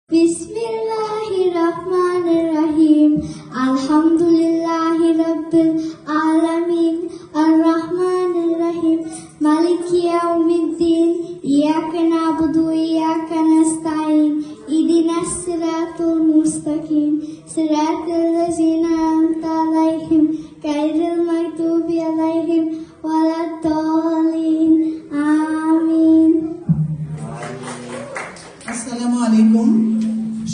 Bismillahirrahmanirrahim. Alhamdulillahi Rabbil Alamin. Ar-Rahmanir-Rahim. Maliki Yawmiddin. Iyyaka na'budu wa iyyaka nasta'in. Ihdinas siratal mustaqim. Siratal ladzina an'amta 'alaihim ghairil maghdubi 'alaihim waladdallin. Amin. আসসালামু আলাইকুম।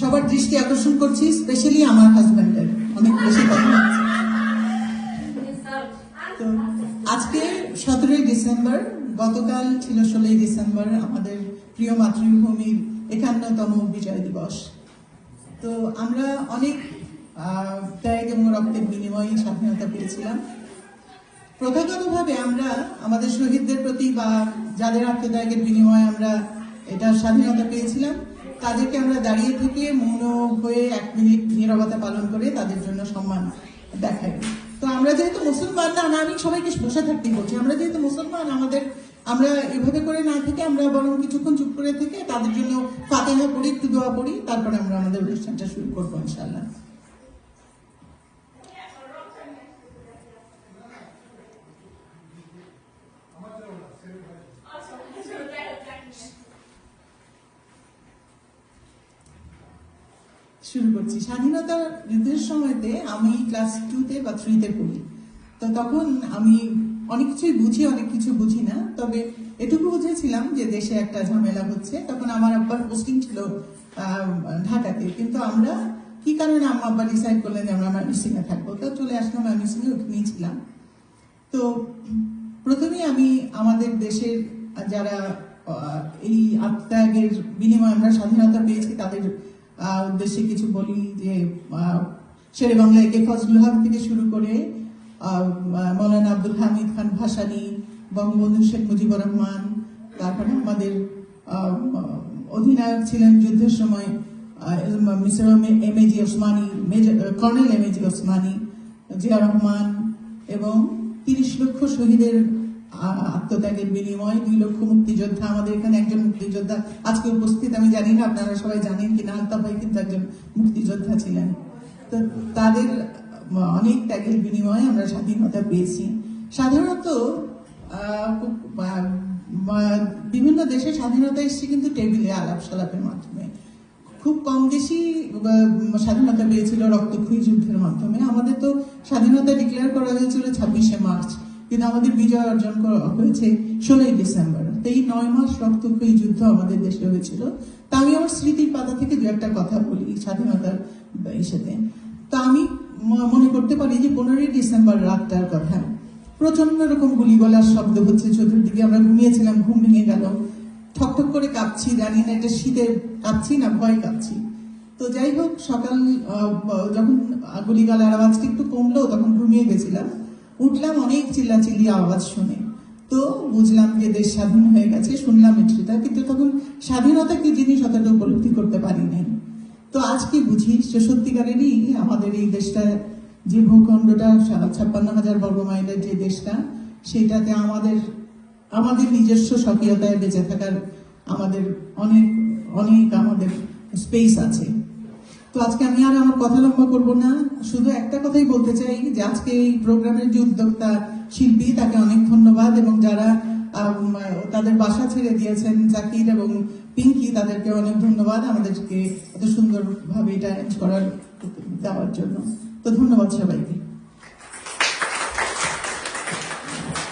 সবার দৃষ্টি আকর্ষণ করছি specially আমার হাজবেন্ডের অনেক বেশি কথা হচ্ছে। তো আজকে 17ই ডিসেম্বর, গতকাল ছিল 16ই ডিসেম্বর, আমাদের প্রিয় মাতৃভূমির 51তম বিজয় দিবস। তো আমরা অনেক ত্যাগ এবং রক্তের বিনিময়ে স্বাধীনতা পেয়েছিলাম। প্রথাগতভাবে আমরা আমাদের শহীদদের প্রতি বা যাদের আত্মত্যাগের বিনিময়ে আমরা এটা স্বাধীনতা পেয়েছিলাম তাদেরকে আমরা দাঁড়িয়ে থেকে মৌন হয়ে 1 মিনিট নীরবতা পালন করে তাদের জন্য সম্মান দেখাই। তো আমরা যেহেতু মুসলমান না, আমি সবাইকে বসে থাকতেই বলছি, আমরা যেহেতু মুসলমান আমরা এভাবে করে না থেকে আমরা বরং কিছুক্ষণ চুপ করে থেকে তাদের জন্য ফাতিহা পড়ি, একটু দোয়া পড়ি, তারপরে আমরা আমাদের অনুষ্ঠানটা শুরু করবো ইনশাআল্লাহ। শুরু করছি। স্বাধীনতা যুদ্ধের সময়তে আমি ক্লাস 2-তে বা 3-তে পড়ি। তো তখন আমি অনেক কিছুই বুঝি, অনেক কিছু বুঝি না, তবে এটুকু বুঝেছিলাম যে দেশে একটা ঝামেলা হচ্ছে। তখন আমার আব্বার পোস্টিং ছিল ঢাকাতে, কিন্তু আমরা কি কারণে আব্বা ডিসাইড করলেন যে আমরা ময়মনসিংহে থাকবো, তো চলে আসলাম ময়মনসিংহে, ওখানেই ছিলাম। তো প্রথমেই আমি আমাদের দেশের যারা এই আত্মত্যাগের বিনিময়ে আমরা স্বাধীনতা পেয়েছি তাদের উদ্দেশ্যে কিছু বলি যে শেরে বাংলা একে ফজলুল হক থেকে শুরু করে মৌলানা আব্দুল হামিদ খান ভাসানী, বঙ্গবন্ধু শেখ মুজিবুর রহমান, তারপরে আমাদের অধিনায়ক ছিলেন যুদ্ধের সময় mister MAG Osmani, colonel MAG Osmani, Zia Rahman, এবং 30 লক্ষ শহীদের আত্মত্যাগের বিনিময় 2 লক্ষ মুক্তিযোদ্ধা। আমাদের এখানে একজন মুক্তিযোদ্ধা আজকে উপস্থিত, আমি জানি না আপনারা সবাই জানেন কিনা, আলতাফ ভাই কিন্তু একজন মুক্তিযোদ্ধা ছিলেন। তো তাদের অনেক ত্যাগের বিনিময়ে আমরা স্বাধীনতা পেয়েছি। সাধারণত বিভিন্ন দেশে স্বাধীনতা এসছে কিন্তু টেবিলে আলাপ সালাপের মাধ্যমে। খুব কম দেশই স্বাধীনতা পেয়েছিল রক্তক্ষয়ী যুদ্ধের মাধ্যমে। আমাদের তো স্বাধীনতা ডিক্লেয়ার করা হয়েছিল 26শে মার্চ, কিন্তু আমাদের বিজয় অর্জন করা হয়েছে 16ই ডিসেম্বর। তো এই 9 মাস রক্তক্ষয়ী যুদ্ধ আমাদের দেশে হয়েছিল। তা আমি আমার স্মৃতির পাতা থেকে 2-একটা কথা বলি স্বাধীনতার ইসেতে। তা আমি মনে করতে পারি যে 15ই ডিসেম্বর রাতটার কথা। প্রচন্ড রকম গুলিগোলার শব্দ হচ্ছে চতুর্দিকে, আমরা ঘুমিয়েছিলাম, ঘুম ভেঙে গেল, ঠকঠক করে কাঁপছি, জানি না এটা শীতে কাঁপছি না ভয় কাঁপছি। তো যাই হোক, সকাল যখন গুলিগোলার আওয়াজটা একটু কমলো তখন ঘুমিয়ে গেছিলাম, উঠলাম অনেক চিল্লাচিল্লি আওয়াজ শুনে। তো বুঝলাম যে দেশ স্বাধীন হয়ে গেছে, শুনলাম এটা, কিন্তু তখন স্বাধীনতা কি জিনিস অতটা উপলব্ধি করতে পারি নাই। তো আজকে বুঝি যে সত্যিকারেরই আমাদের এই দেশটা, যে ভূখণ্ডটা 56,000 বর্গ মাইলের যে দেশটা, সেটাতে আমাদের নিজস্ব স্বকীয়তায় বেঁচে থাকার আমাদের অনেক অনেক আমাদের স্পেস আছে। তো আজকে আমি আর আমার কথা লম্বা করবো না, শুধু একটা কথাই বলতে চাই যে আজকে এই প্রোগ্রামের যে উদ্যোক্তা শিল্পী, তাকে অনেক ধন্যবাদ, এবং যারা তাদের বাসা ছেড়ে দিয়েছেন জাকির এবং পিঙ্কি, তাদেরকে অনেক ধন্যবাদ আমাদেরকে এত সুন্দরভাবে এটা অ্যারেঞ্জ দেওয়ার জন্য। তো ধন্যবাদ সবাইকে।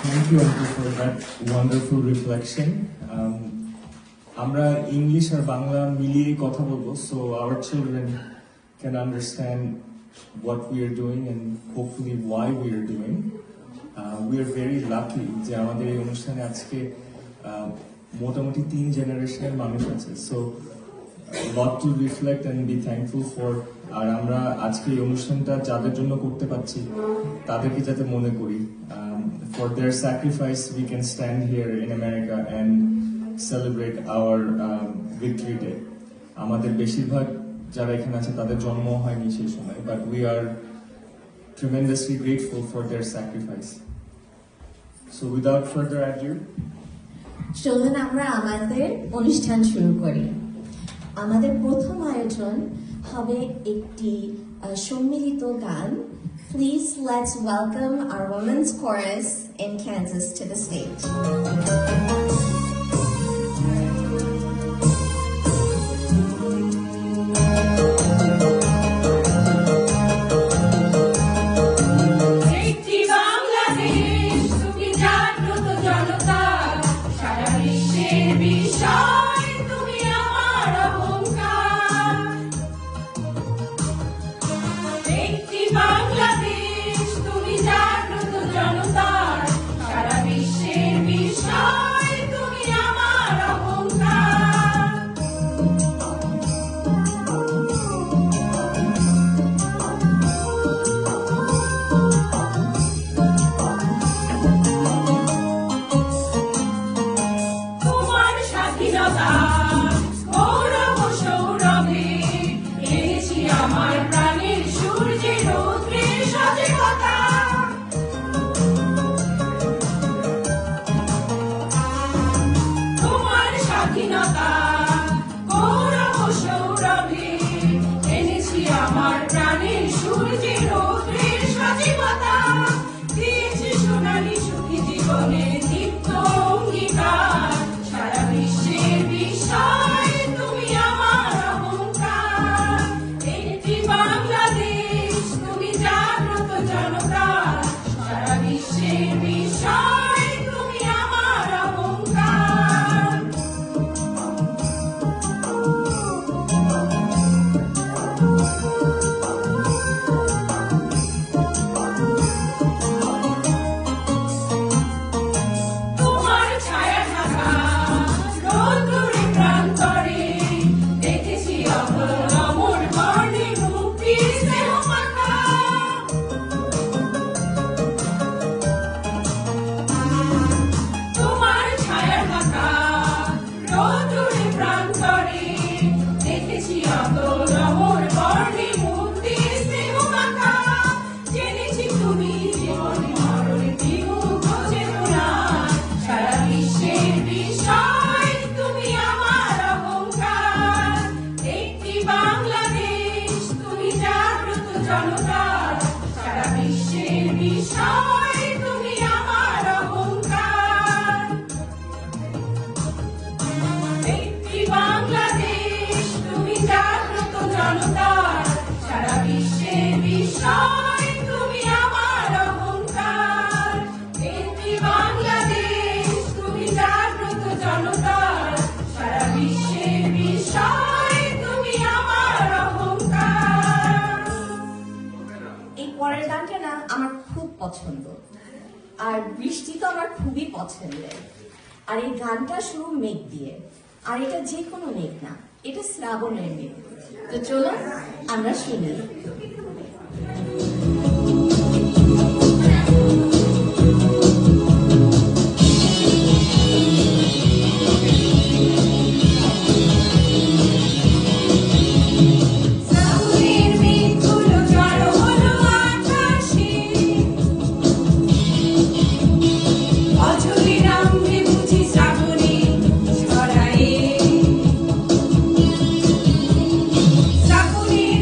Thank you, Auntie, for that wonderful reflection. আমরা ইংলিশ আর বাংলা মিলিয়ে কথা বলবো, so our children can understand what we are doing and hopefully why we are doing. We are very lucky যে আমাদের এই অনুষ্ঠানে আজকে মোটামুটি 3 জেনারেশনের মানুষ আছে, so a lot to reflect and be thankful for. আর আমরা আজকে এই অনুষ্ঠানটা যাদের জন্য করতে পারছি তাদেরকে যাতে মনে করি, for their sacrifice we can stand here in America and celebrate our victory day. আমাদের বেশিরভাগ যারা এখানে আছে তাদের জন্ম হয়নি সেই সময়, but we are tremendously grateful for their sacrifice. So without further ado, চলুন আমরা আমাদের অনুষ্ঠান শুরু করি। আমাদের প্রথম আয়োজন হবে একটি সম্মিলিত গান। Please let's welcome our women's chorus in Kansas to the stage. পছন্দ আর বৃষ্টি তো আমার খুবই পছন্দের। আর এই গানটা শুরু মেঘ দিয়ে, আর এটা যে কোনো মেঘ না, এটা শ্রাবণের মেঘ। তো চলুন আমরা শুনি। Sakuni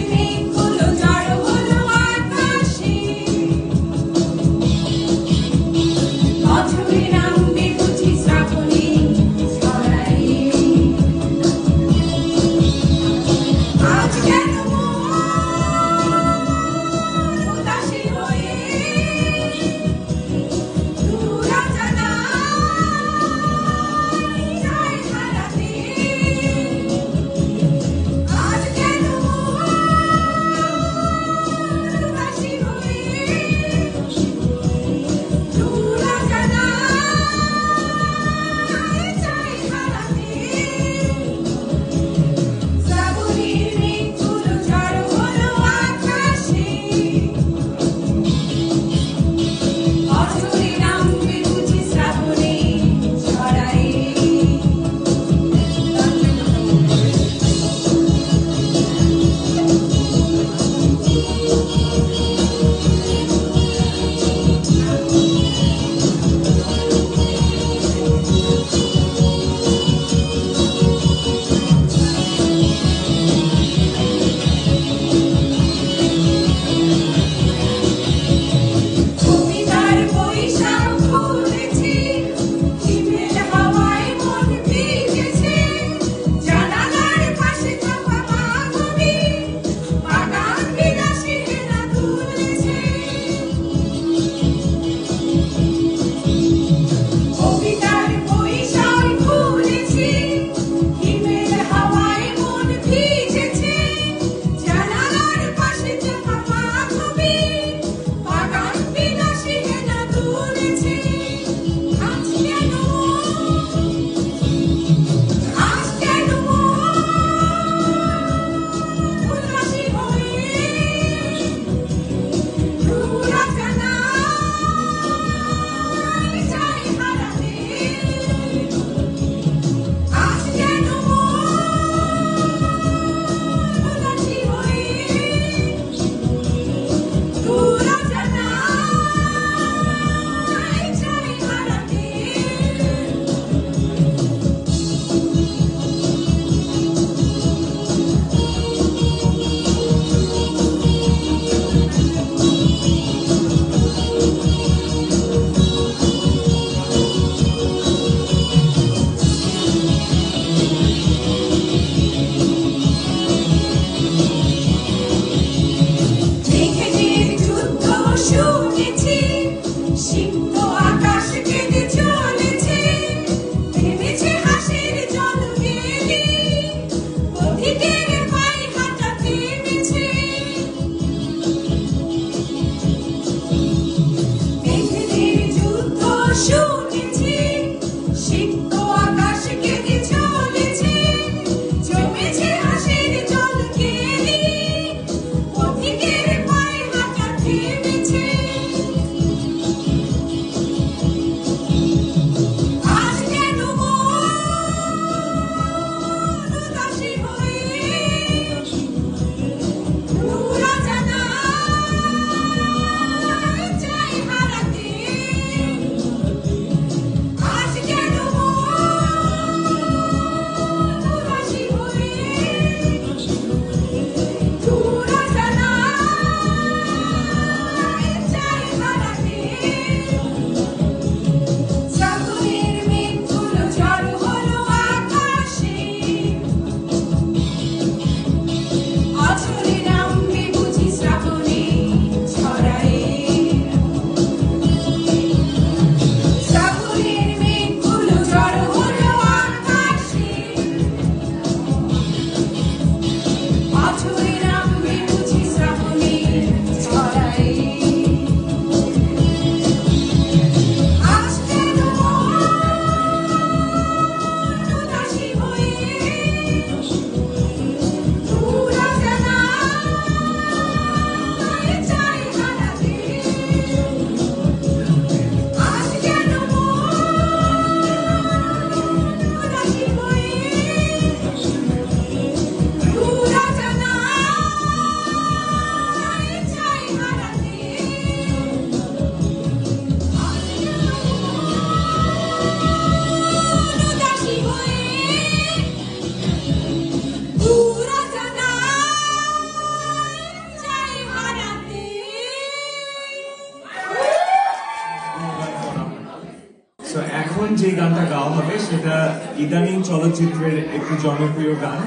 যে গানটা গাওয়া হবে সেটা ইদানিং চলচ্চিত্রের একটি জনপ্রিয় গান,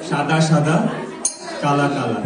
সাদা সাদা কালা কালা।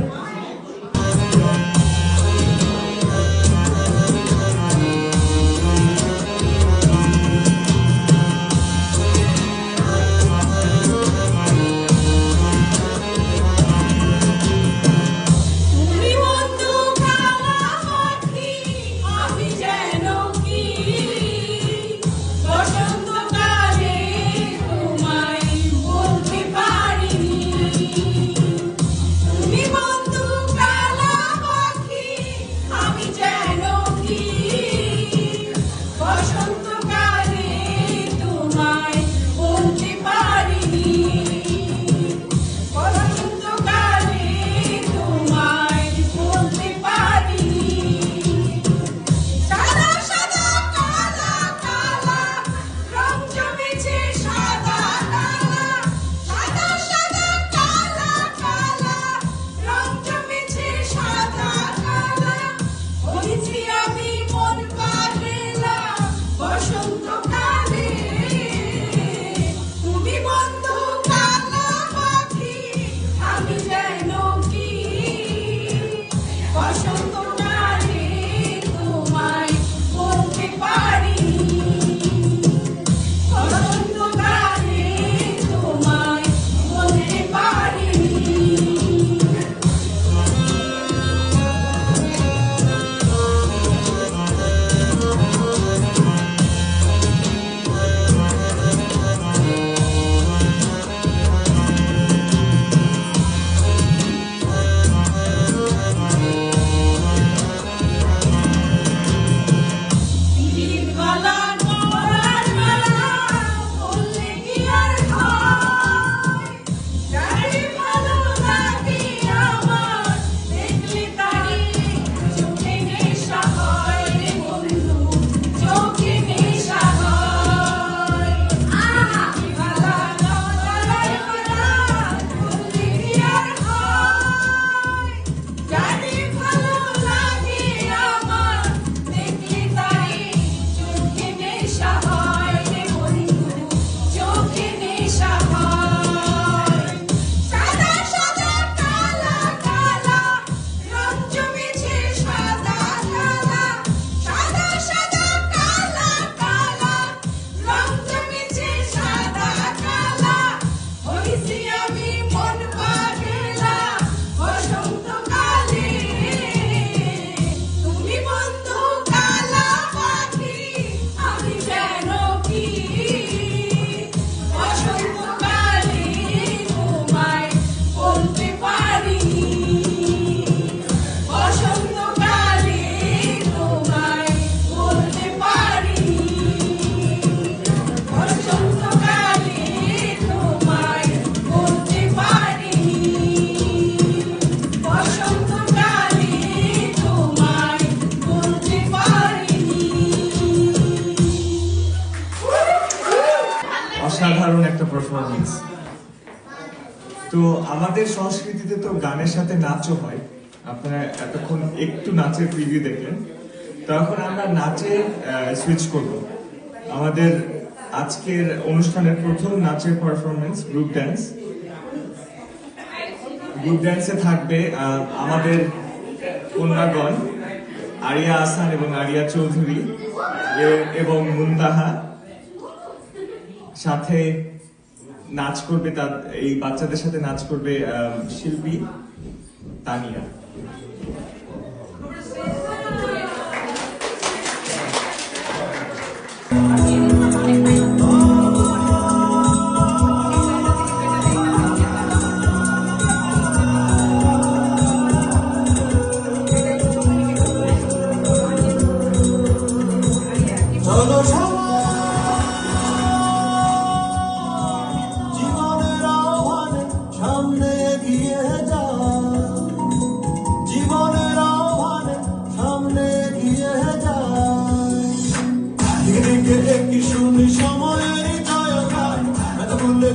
অসাধারণ একটা পারফরমেন্স। তো আমাদের সংস্কৃতিতে তো গানের সাথে নাচও হয়, আপনারা এতক্ষণ একটু নাচের প্রিভিউ দেখলেন। তো এখন আমরা নাচে সুইচ করব। আমাদের আজকের অনুষ্ঠানের প্রথম নাচের পারফরমেন্স গ্রুপ ড্যান্স। গ্রুপ ড্যান্সে থাকবে আমাদের কন্যাগণ আরিয়া আহসান এবং আরিয়া চৌধুরী এবং মুনতাহা, সাথে নাচ করবে এই বাচ্চাদের সাথে নাচ করবে শিল্পী তানিয়া।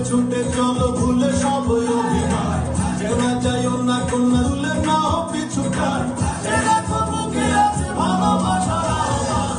ছুটে চলো ভুলে সব অভিনয়, কেউ না চাইও না কন্যা দুলে না পিছুটার, দেখো বুকে আছে ভালোবাসার আহ্বান।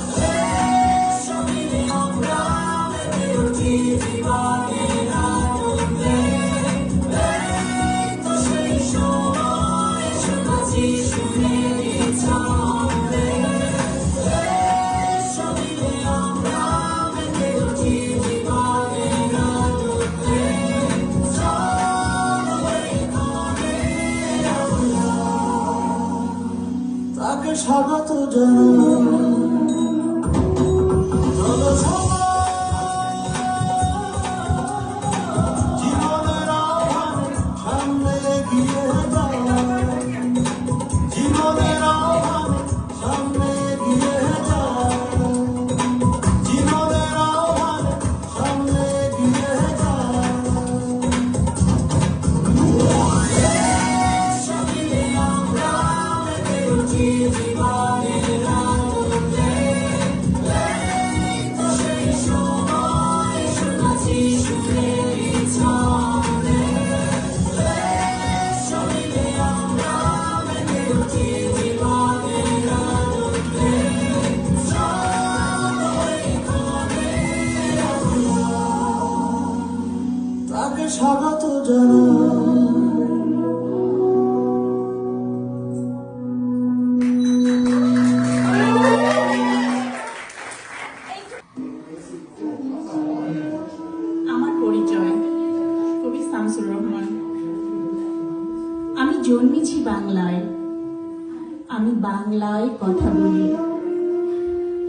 স্বাগত জানাই। চলো সবাই জীবনের আহ্বানে সামনে এগিয়ে যাই, জীবনের আহ্বানে সামনে এগিয়ে যাই, জীবনের আহ্বানে সামনে এগিয়ে যাই। সঙ্গে আমরা মেতে উঠি জীবনের আনন্দে, তো সেই সময় শোনাচ্ছি সুখের ছন্দে। সঙ্গে আমরা মেতে উঠি জীবনের আনন্দে, তাকে স্বাগত জানাই। আমার পরিচয় কবি শামসুর রহমান। আমি জন্মেছি বাংলায়, আমি বাংলায় কথা বলি,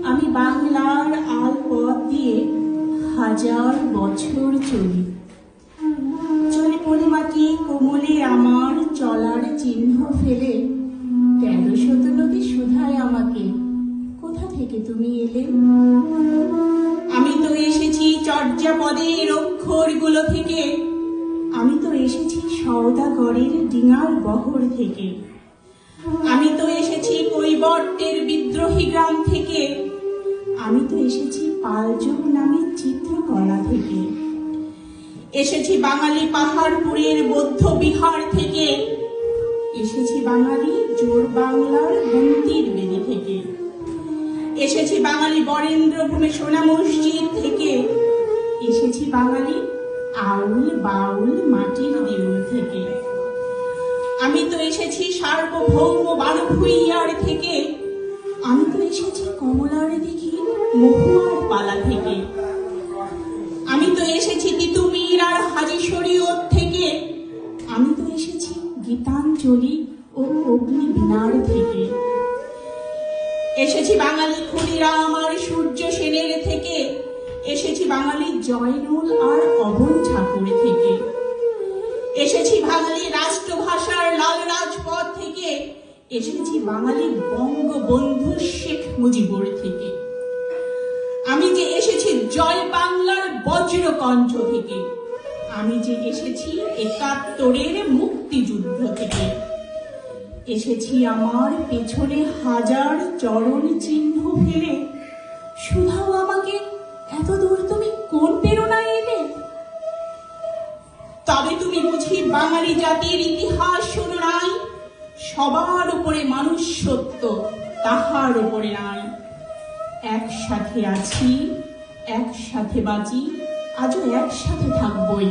আমি বাংলার আলপথ দিয়ে হাজার বছর চলি। চলে পলিমাটি কোমলে আমার চলার চিহ্ন ফেলে, 1300 নদী শুধায় আমাকে, কোথা থেকে তুমি এলে? আমি তো এসেছি চর্যাপদের অক্ষরগুলো থেকে, আমি তো এসেছি সওদাগরের ডিঙার বহর থেকে, আমি তো এসেছি কৈবর্তের বিদ্রোহী গ্রাম থেকে, আমি তো এসেছি পালযুগ নামের চিত্রকলা থেকে, এসেছি বাঙালি পাহাড়পুরের বৌদ্ধ বিহার থেকে, এসেছি বাঙালি জোর বাংলার মন্দির বেদি থেকে, এসেছি বাঙালি বরেন্দ্রভূমি সোনা মসজিদ থেকে, এসেছি বাঙালি আউল বাউল মাটির দেউল থেকে, আমি তো এসেছি সার্বভৌম বারভূইয়ার থেকে, আমি তো এসেছি কমলার দিঘি মহুয়ার পালা থেকে, আমি তো এসেছি তিতুমির আর হাজি শরীয়ত থেকে, আমি তো এসেছি গীতাঞ্জলি ও অগ্নিবীণার থেকে, এসেছি বাঙালি ক্ষুদিরাম আর সূর্য সেনের থেকে, এসেছি বাঙালি জয়নুল আর অবন ঠাকুর থেকে, এসেছি বাঙালি রাষ্ট্রভাষার লাল রাজপথ থেকে, এসেছি বাঙালি বঙ্গবন্ধু শেখ মুজিবুর থেকে, আমি যে এসেছি জয় বাংলার বজ্রকণ্ঠ থেকে, আমি যে এসেছি ৭১-এর মুক্তিযুদ্ধ থেকে, এসেছি আমার পেছনে হাজার চরণ চিহ্ন ফেলে, শুধাও আমাকে এত দূর তুমি কোন প্রেরণায় এলে? তবে তুমি বুঝি বাঙালি জাতির ইতিহাস শোনো নাই, সবার উপরে মানুষ সত্য, তাহার উপরে নাই। একসাথে আছি, একসাথে বাঁচি, আজও একসাথে থাকবই।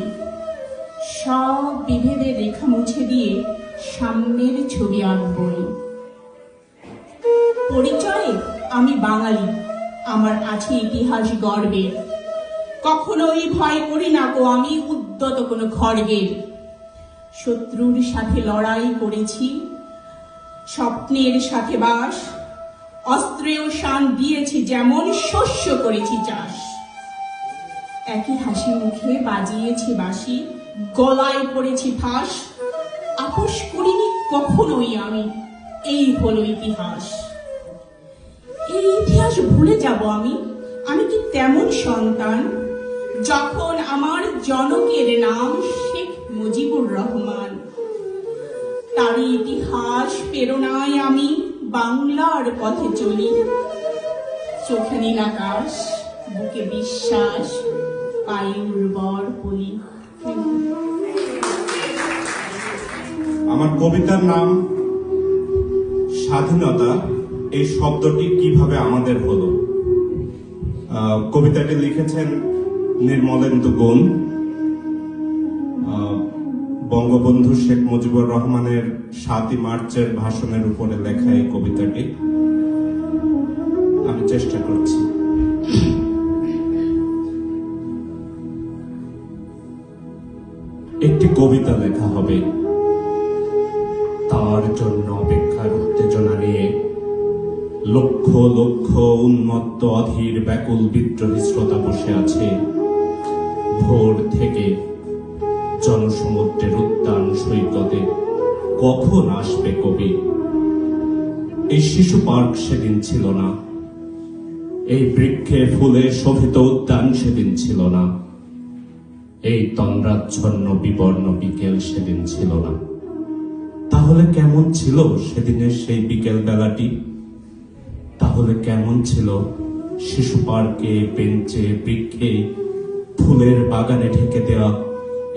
সব বিভেদের রেখা মুছে দিয়ে সামনের ছবি আঁকবই। পরিচয়ে আমি বাঙালি, আমার আছে ইতিহাস গর্বের, কখনোই ভয় করি না গো আমি উদ্যত কোনো খড়গের। শত্রুর সাথে লড়াই করেছি, স্বপ্নের সাথে বাস, অস্ত্রেও শান দিয়েছি যেমন, শস্য করেছি চাষ। একই হাসি মুখে বাজিয়েছি বাঁশি, গলায় পড়েছি ফাঁস, আপোষ করিনি কখনোই আমি, এই হলো ইতিহাস। এই ইতিহাস ভুলে যাব আমি? আমি কি তেমন সন্তান যখন আমার জনকের নাম শেখ মুজিবুর রহমান? তার ইতিহাস প্রেরণায় আমি বাংলার পথে চলি। চোখে নীল আকাশ, বুকে বিশ্বাস, পায়ে উর্বর পলি। আমার কবিতার নাম স্বাধীনতা। এই শব্দটি কিভাবে আমাদের হলো? কবিতাটি লিখেছেন নির্মলেন্দু গুণ। বঙ্গবন্ধু শেখ মুজিবুর রহমানের ৭ই মার্চের ভাষণের উপরে লেখা এই কবিতাটি। আমি চেষ্টা করছি। একটি কবিতা লেখা হবে, তার জন্য অপেক্ষার উত্তেজনা নিয়ে লক্ষ লক্ষ উন্মত্ত অধীর ব্যাকুল বিদ্রোহী শ্রোতা বসে আছে ভোর থেকে জনসমুদ্রের উদ্যান সৈকতে। কখন আসবে কবি? এই শিশু পার্ক সেদিন ছিল না, এই বৃক্ষে ফুলে শোভিত উদ্যান সেদিন ছিল না, এই তন্দ্রাচ্ছন্ন বিবর্ণ বিকেল সেদিন ছিল না। তাহলে কেমন ছিল সেদিনের সেই বিকেল বেলাটি? তাহলে কেমন ছিল শিশু পার্কে, বেঞ্চে, বৃক্ষে, ফুলের বাগানে ঢেকে দেওয়া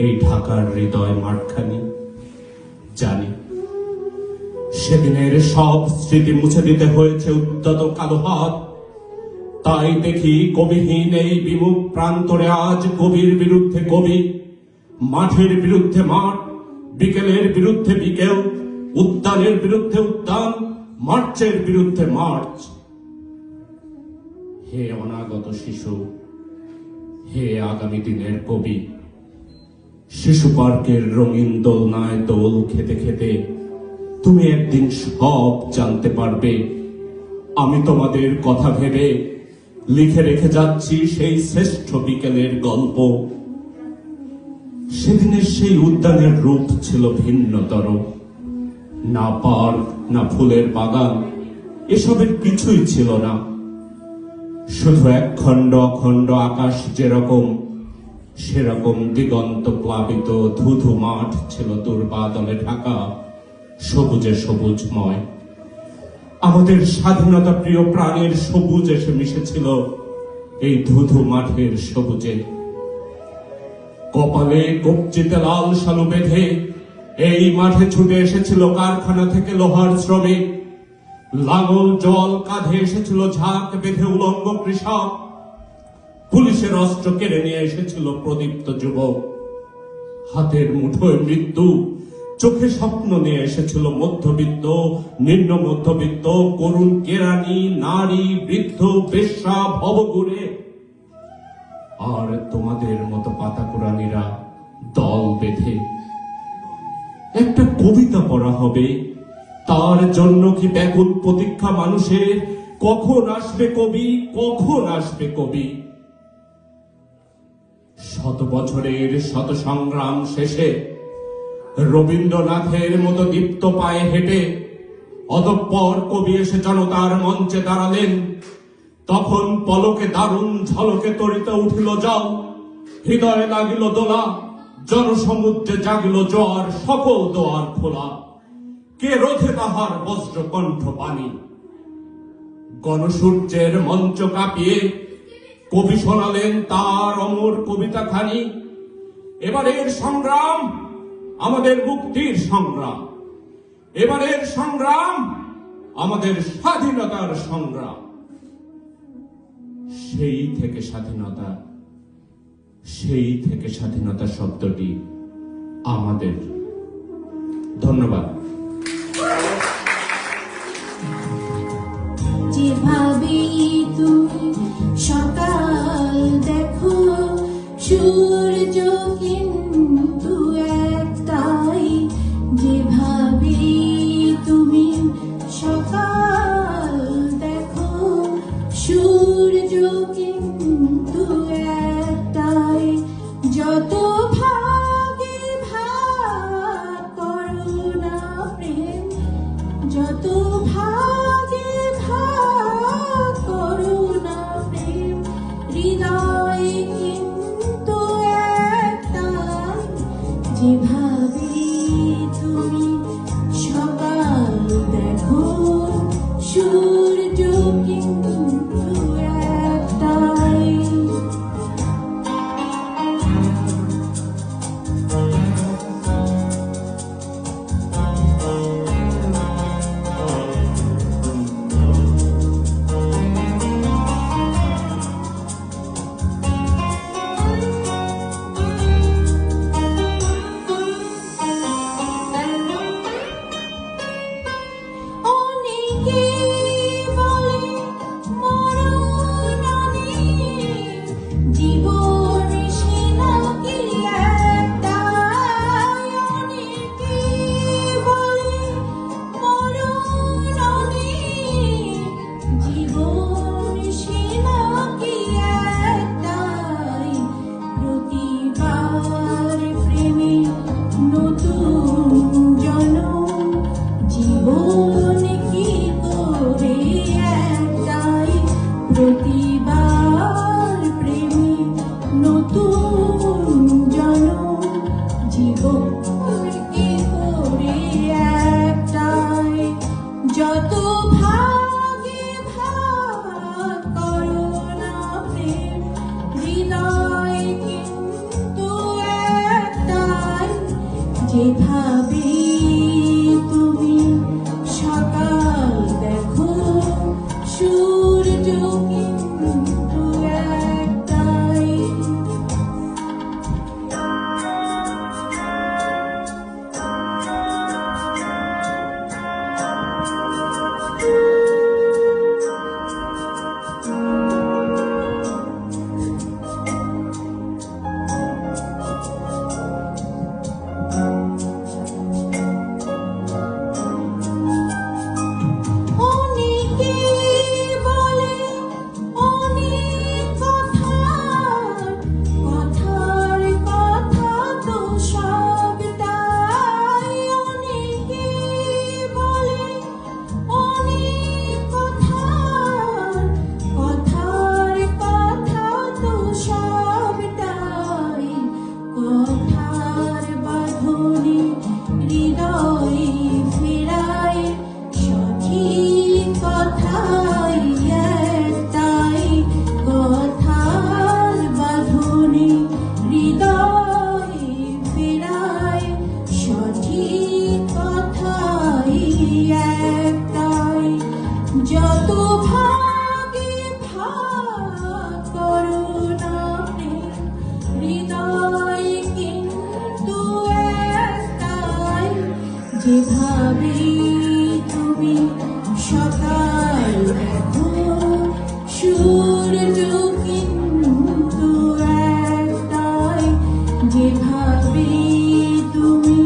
এই ঢাকার হৃদয় মাঠখানি? জানি সেদিনের সব স্মৃতি মুছে দিতে হয়েছে উদ্যত কালো হাত। তাই দেখি কবিহীন এই বিমুখ প্রান্তরে আজ কবির বিরুদ্ধে কবি, মাঠের বিরুদ্ধে মাঠ, বিকেলের বিরুদ্ধে বিকেল, উদ্যানের বিরুদ্ধে উদ্যান, মার্চের বিরুদ্ধে মার্চ। হে অনাগত শিশু, হে আগামী দিনের কবি, শিশু পার্কের রঙিন দোলনায় দোল খেতে খেতে তুমি একদিন সব জানতে পারবে। আমি তোমাদের কথা ভেবে লিখে রেখে যাচ্ছি সেই শ্রেষ্ঠ বিকেলের গল্প। সেদিনের সেই উদ্যানের রূপ ছিল ভিন্নতর। না পার্ক, না ফুলের বাগান, এসবের কিছুই ছিল না। শুধু এক খণ্ড অখণ্ড আকাশ যেরকম, সেরকম দিগন্ত প্লাবিত ধুধু মাঠ ছিল দুর্বাদলে ঢাকা, সবুজে সবুজময়। আমাদের স্বাধীনতা প্রিয় প্রাণের সবুজ এসে মিশেছিল এই ধুধু মাঠের সবুজে। কপালে কবজিতে লাল শালু বেঁধে এই মাঠে ছুটে এসেছিল কারখানা থেকে লোহার শ্রমিক। লাঙল জল কাঁধে এসেছিল ঝাঁক বেঁধে উলঙ্গ কৃষক। পুলিশের অস্ত্র কেড়ে নিয়ে এসেছিল প্রদীপ্ত যুবক। হাতের মুঠোয় মৃত্যু, চোখে স্বপ্ন নিয়ে এসেছিল মধ্যবিত্ত, নিম্ন মধ্যবিত্ত, করুণ কেরানি, নারী, বৃদ্ধ, বেশ্যা, ভবঘুরে। আর তোমাদের মতো পাতাকুরানিরা দল বেঁধে একটা কবিতা পড়া হবে, তার জন্য কি ব্যাকুল প্রতীক্ষা মানুষের? কখন আসবে কবি, কখন আসবে কবি? শত বছরের শত সংগ্রাম শেষে রবীন্দ্রনাথের মতো দীপ্ত পায়ে হেঁটে অতঃপর কবি এসে জনতার মঞ্চে দাঁড়ালেন। তখন পলকে দারুণ ঝলকে তরিতে উঠিল জল, হৃদয়ে লাগিল দোলা, জনসমুদ্রে জাগিল জোয়ার, সকল দোয়ার খোলা। কে রোধে তাহার বজ্র কণ্ঠ পানি? গণসূর্যের মঞ্চ কাঁপিয়ে কবি শোনালেন তার অমর কবিতা খানি। এবারের সংগ্রাম আমাদের মুক্তির সংগ্রাম, এবারের সংগ্রাম আমাদের স্বাধীনতার সংগ্রাম। সেই থেকে স্বাধীনতা, সেই থেকে স্বাধীনতা শব্দটি আমাদের। ধন্যবাদ। যেভাবে তুমি সকাল দেখো, সূর্য কিন্তু একটাই। যেভাবে তুমি সকাল দেখো, সূর্য কিন্তু একটাই। যত ভাগে ভাগ করো না প্রেম, যত ভাগে ভাগ করো না প্রেম, হৃদয় কিন্তু একটাই। যেভাবে তুমি সকাল দেখো, সূর্য কিন্তু একটাই। নতুন জনম জীবন কি করে একটাই প্রতিবার প্রেমী নতুন জনম জীবন কি করে একটাই যত ভাগে ভাগ করো না প্রেম হৃদয় কিন্তু একটাই যেভাবে তুমি সকাল দেখো সূর্য কিন্তু একটাই অনেকে বলে অনেক কথা কথার কথা তো সবটাই অনেকে বলে অনেক কথা কথার কথা তো সবটাই কথার বাঁধনে হৃদয় ফেরায় সঠিক কথাই একটাই কথার বাঁধনে হৃদয় ফেরায় সঠিক কথাই একটাই যত ভাগে ভাগ করো না প্রেম হৃদয় কিন্তু একটাই যেভাবে তুমি সকাল দেখো সূর্য কিন্তু একটাই যেভাবে তুমি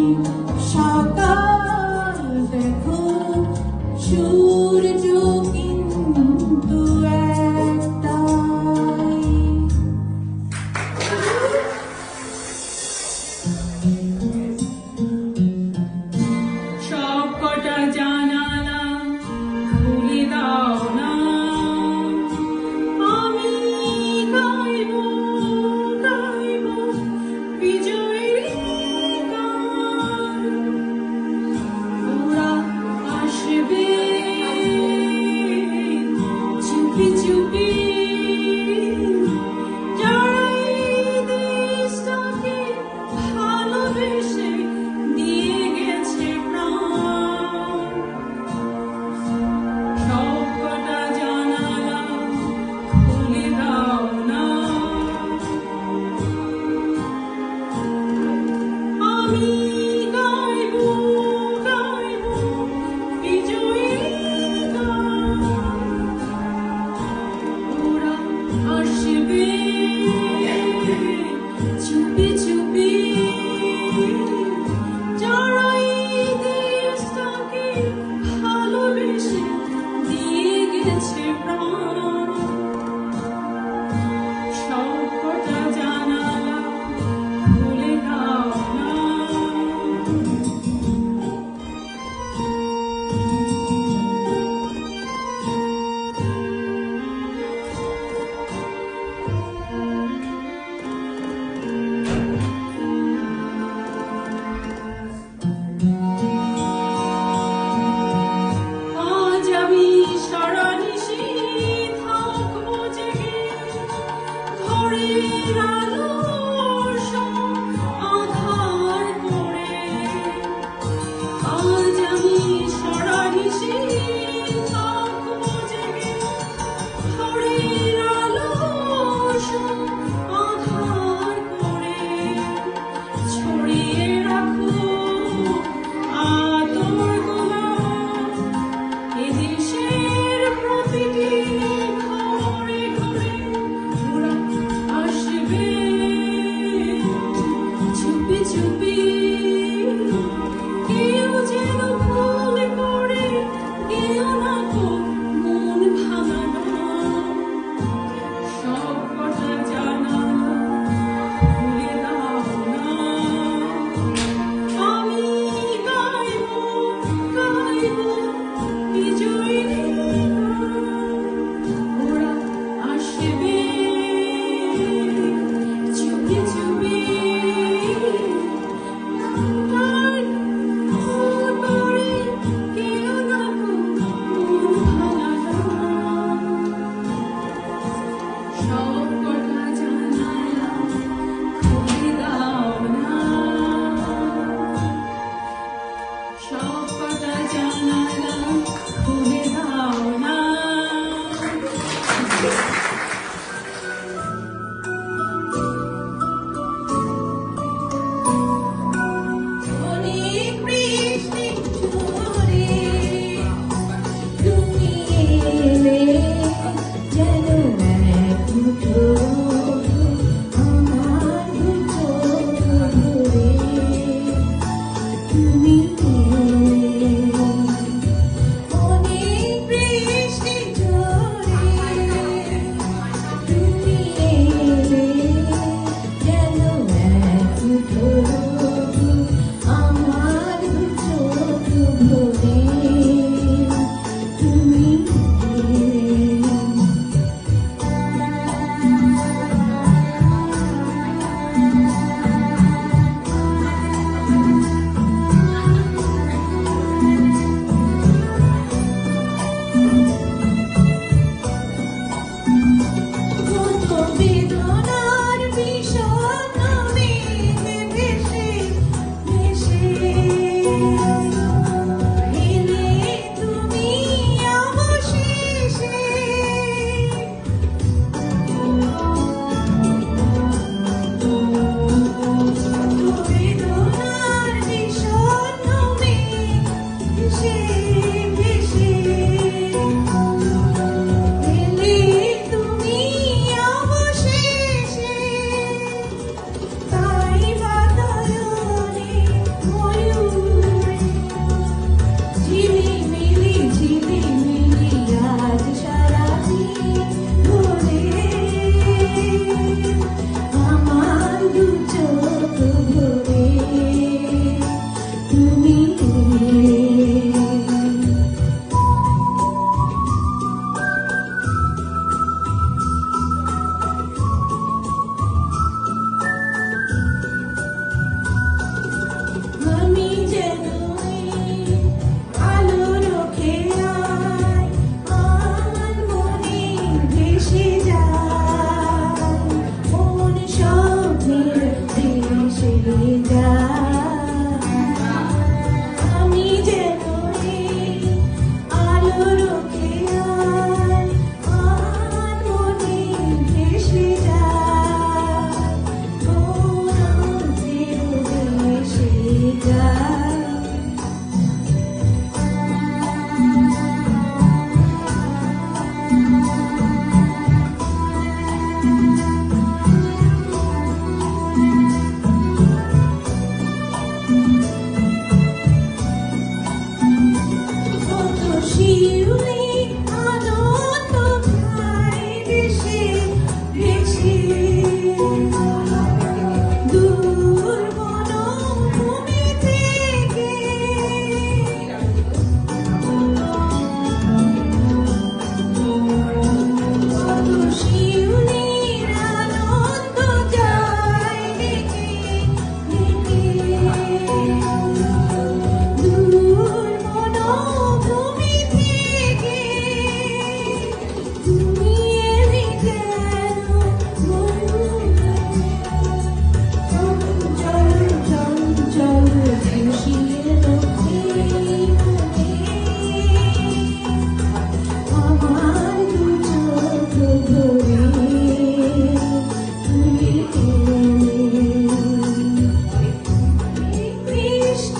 সকাল দেখো সূর্য কিন্তু একটাই সবকটা জানালা খুলে দাও না আমি গাইব গাইব বিজয়ী গান ওরা আসবে চুপি চুপি যারা এই দেশটাকে ভালোবেসে দিয়ে গেছে প্রাণ সবকটা জানালা খুলে দাও না আমি গাইব গাইব বিজয়ী গান ওরা আসবে চুপি চুপি যারা এই দেশটাকে ভালোবেসে দিয়ে গেছে প্রাণ সবকটা জানালা খুলে দাও না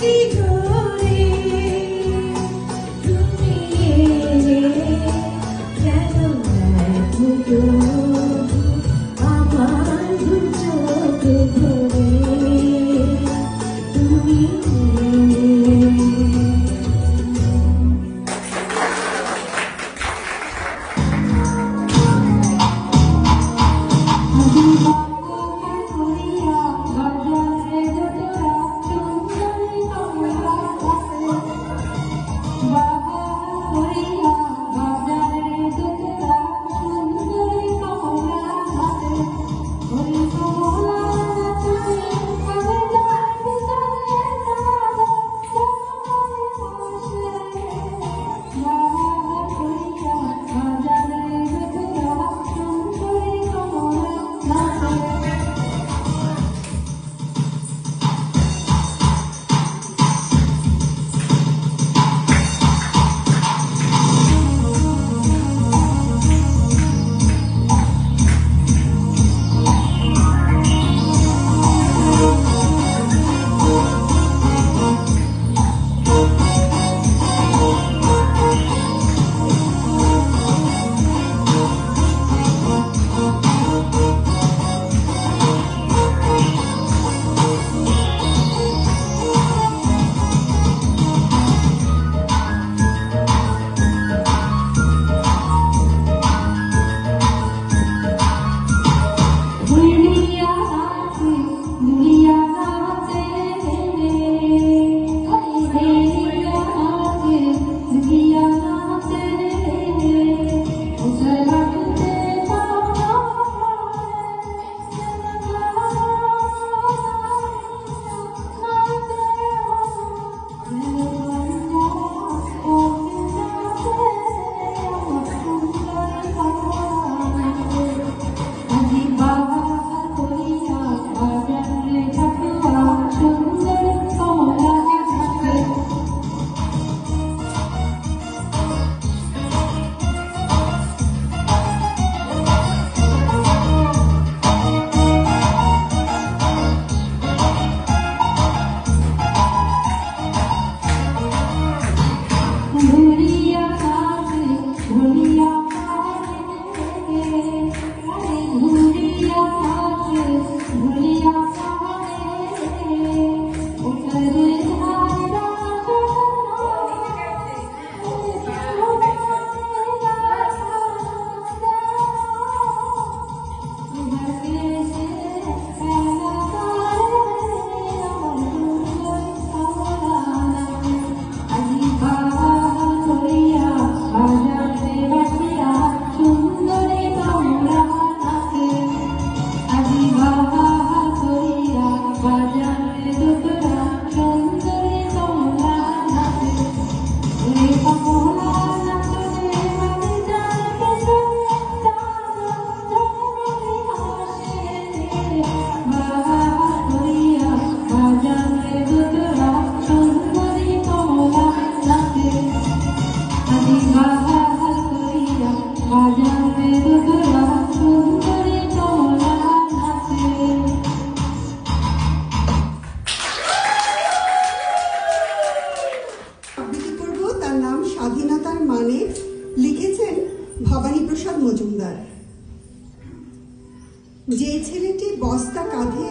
হৃদয়ে তুমি এলে কেন এত আমার দু চোখ ধরে তুমি যে ছেলেটি বস্তা কাঁধে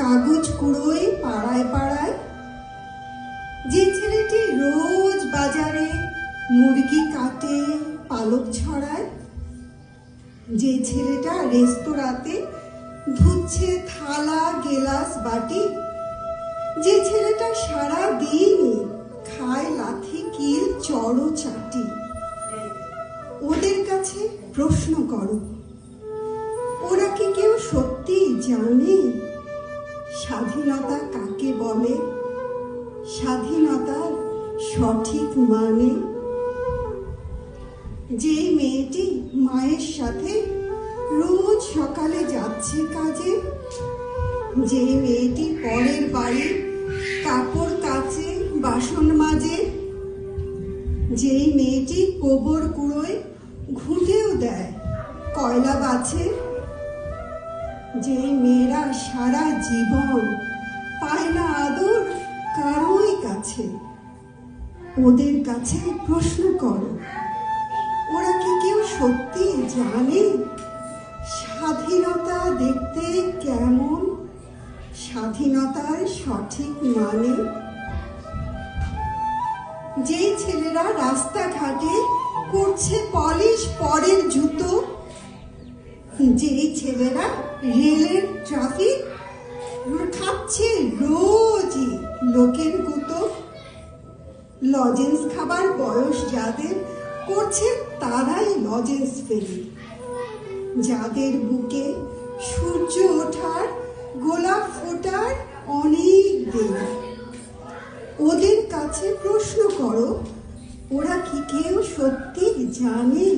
কাগজ কুড়োয় পাড়ায় পাড়ায়, যে ছেলেটি রোজ বাজারে মুরগি কাটে পালক ছড়ায়, যে ছেলেটা রেস্তোরাঁতে ধুচ্ছে থালা গেলাস বাটি, যে ছেলেটা সারা দিন খায় লাথি কিল চড়ো চাটি, ওদের কাছে প্রশ্ন করো, ওরা কি কেউ সত্যি জানে স্বাধীনতা কাকে বলে, স্বাধীনতার সঠিক মানে? যে মেয়েটি মায়ের সাথে রোজ সকালে যাচ্ছে কাজে, যে মেয়েটি পরের বাড়ি কাপড় কাচে বাসন মাজে, যেই মেয়েটি গোবর কুড়োয় ঘুঁটেও দেয় কয়লা বাছে, যেই মেয়েরা সারা জীবন পায় না আদর কারোই আছে, ওদের কাছে প্রশ্ন করো, ওরা কি কেউ সত্যি জানে স্বাধীনতা দেখতে কেমন, স্বাধীনতার সঠিক মানে? যেই ছেলেরা রাস্তাঘাটে করছে পলিশ পরের জুতো, যেই ছেলেরা রেলের ট্রাফিক খাচ্ছে রোজই লোকের গুতো, লজেন্স খাবার বয়স যাদের করছে তারাই লজেন্স ফেরি, যাদের বুকে সূর্য ওঠার গোলাপ ফোটার অনেক দেরি, ওদের কাছে প্রশ্ন করো, ওরা কি কেউ সত্যি জানে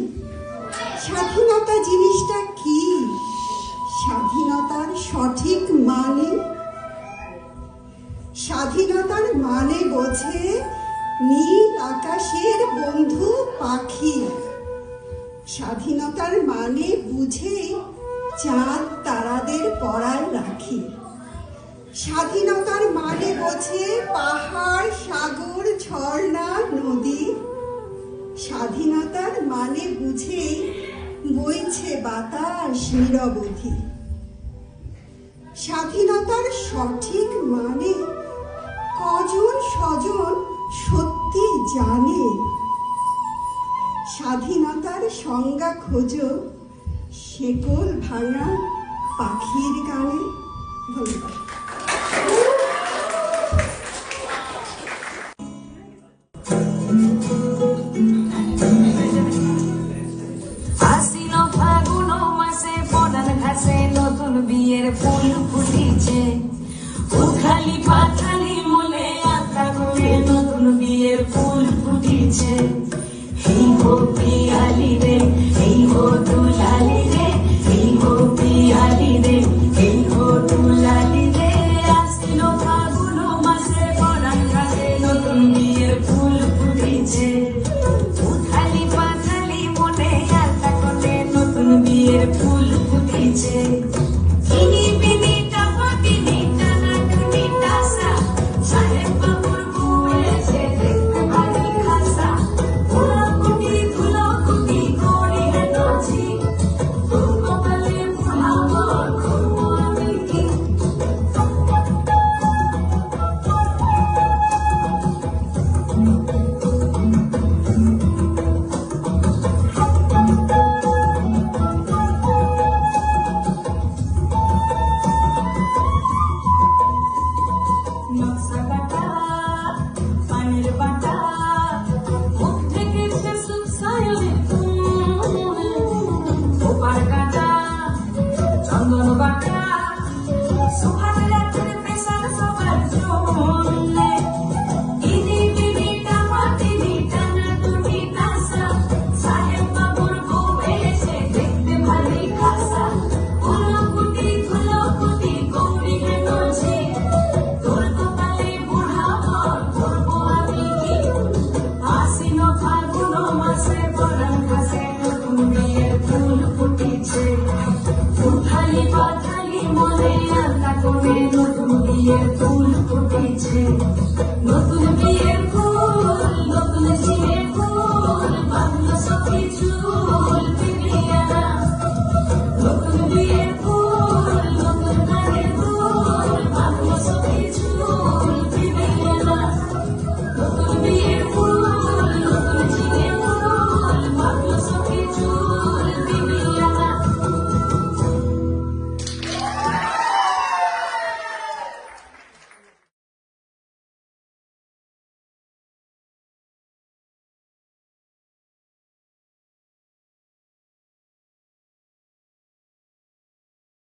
স্বাধীনতা জিনিসটা কি, স্বাধীনতার সঠিক মানে? স্বাধীনতার মানে বোঝে নীল আকাশের বন্ধু পাখি, স্বাধীনতার মানে বুঝে চাঁদ তারাদের পরায় রাখি, স্বাধীনতার মানে বোঝে পাহাড় সাগর ঝর্ণা নদী, স্বাধীনতার মানে বুঝে বইছে বাতাস নিরবধি। স্বাধীনতার সঠিক মানে কজন স্বজন সত্যি জানে, স্বাধীনতার সংজ্ঞা খোঁজো শেকল ভাঙা পাখির গানে। ধন্যবাদ।